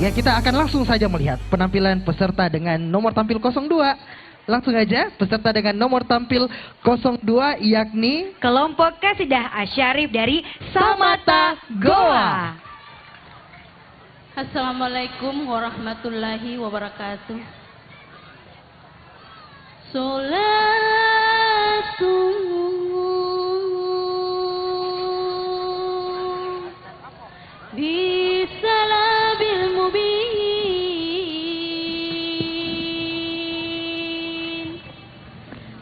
Ya, kita akan langsung saja melihat penampilan peserta dengan nomor tampil 02. Langsung aja peserta dengan nomor tampil 02 yakni kelompok Kasidah Asyarif dari Samata Goa. Assalamualaikum warahmatullahi wabarakatuh. Solatu bisalabil mubin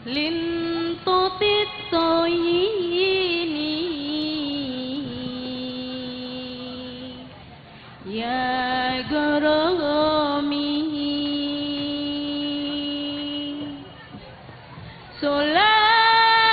lintotit toyini ya goromi solatu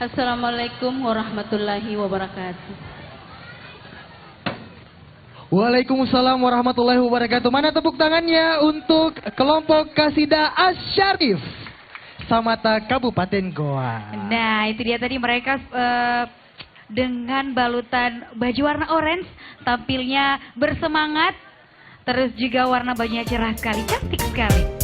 Assalamualaikum warahmatullahi wabarakatuh. Waalaikumsalam warahmatullahi wabarakatuh. Mana tepuk tangannya untuk kelompok Kasidah Asyarif Samata Kabupaten Goa. Nah, itu dia tadi mereka dengan balutan baju warna orange, tampilnya bersemangat, terus juga warna bajunya cerah sekali, cantik sekali.